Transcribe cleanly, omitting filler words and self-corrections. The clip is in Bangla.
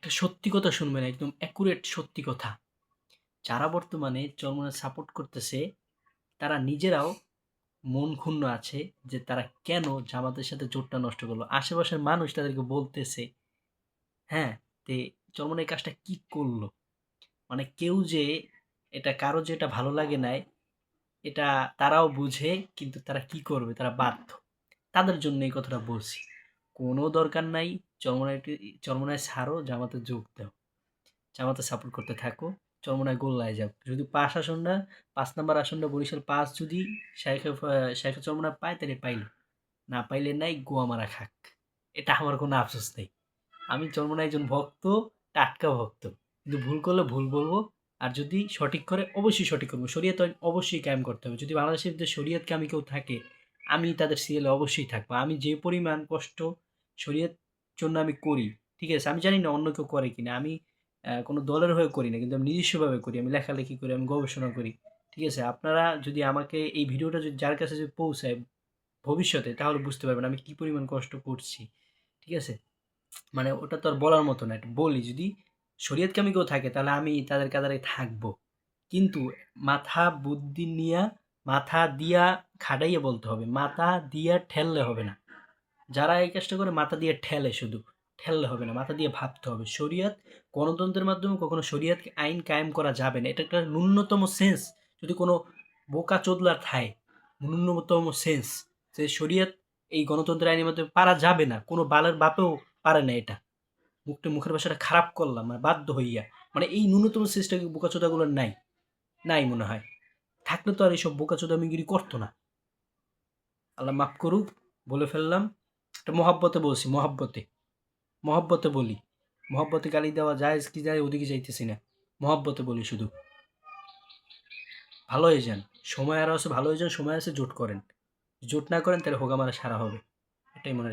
একটা সত্যি কথা শুনবেন, একদম অ্যাকুরেট সত্যি কথা। যারা বর্তমানে চরমোনাই সাপোর্ট করতেছে, তারা নিজেরাও মন ক্ষুণ্ণ আছে যে তারা কেন জামাতের সাথে জোটটা নষ্ট করলো। আশেপাশের মানুষ তাদেরকে বলতেছে, হ্যাঁ? তে চরমোনাই এই কাজটা কি করলো? মানে কেউ যে এটা কারো যে এটা ভালো লাগে নাই, এটা তারাও বুঝে কিন্তু তারা কি করবে? তারা বাধ্য। তাদের জন্য এই কথাটা বলছি। কোনো দরকার নাই চরমোনাই ছাড়ো, জামাতে যোগ দাও। জামাতে সাপোর্ট করতে থাকো। চরমোনাই গোল্লায় যাও। যদি ৫ নাম্বার আসনটা বরিশাল ৫ যদি শাইখে চরমোনাই পায় তাইলে পাইল। না পাইলে নাই গোয়া মারা খাক। এটা আমার কোনো আফসোস নেই। আমি চরমোনাই একজন ভক্ত, টাটকা ভক্ত। কিন্তু ভুল করলে ভুল বলবো। আর যদি সঠিক করে অবশ্যই সঠিক করবো। শরিয়ত আইন অবশ্যই কায়েম করতে হবে। যদি বাংলাদেশের ভিতরে শরিয়তকামী কেউ থাকে, আমি তাদের সিরিয়ালে অবশ্যই থাকবো। আমি যে পরিমাণ কষ্ট শরিয়ত জন্য আমি করি, ঠিক আছে? আমি জানি না অন্য কেউ করে কিনা। আমি কোনো দলের হয়ে করি না। কিন্তু আমি নিজস্বভাবে করি। আমি লেখালেখি করি, আমি গবেষণা করি। ঠিক আছে? আপনারা যদি আমাকে এই ভিডিওটা যদি যার কাছে যদি পৌঁছায় ভবিষ্যতে, তাহলে বুঝতে পারবেন আমি কি পরিমাণ কষ্ট করছি। ঠিক আছে? মানে ওটা তো আর বলার মতো না। এটা বলি, যদি শরীয়তকামী কেউ থাকে তাহলে আমি তাদের কাতারে থাকবো। কিন্তু মাথা বুদ্ধি নিয়া, মাথা দিয়া খাটাইয়া বলতে হবে। মাথা দিয়া ঠেললে হবে না। যারা এই কাজটা করে মাথা দিয়ে ঠেলে শুধু, ঠেললে হবে না। মাথা দিয়ে ভাবতে হবে। শরিয়ত, গণতন্ত্রের মাধ্যমে কখনো শরিয়ত আইন কায়েম করা যাবে না। এটা একটা ন্যূনতম সেন্স, যদি কোনো বোকা চোদলা থায়, ন্যূনতম সেন্স যে শরিয়ত এই গণতন্ত্রের আইনের মাধ্যমে পারা যাবে না। কোনো বালের বাপেও পারে না এটা। মুখের ভাষাটা খারাপ করলাম মানে বাধ্য হইয়া। মানে এই ন্যূনতম সেন্সটা বোকাচোদাগুলোর নাই। নাই মনে হয়। থাকলে তো আর এইসব বোকাচোদামিগিরি করতো না। আল্লাহ মাফ করুক, বলে ফেললাম। এটা মহাব্বতে বলছি, মহাব্বতে। মহব্বতে বলি। মহব্বতে গালি দেওয়া জায়েজ কি যায় ওদিকে যাইতেছি না। মহব্বতে বলি শুধু। ভালো হয়ে যান। সময় আরো আছে, ভালো হয়ে যান, সময় আছে, জোট করেন। জোট না করেন তাহলে হোগা মারা সারা হবে। এটাই মনে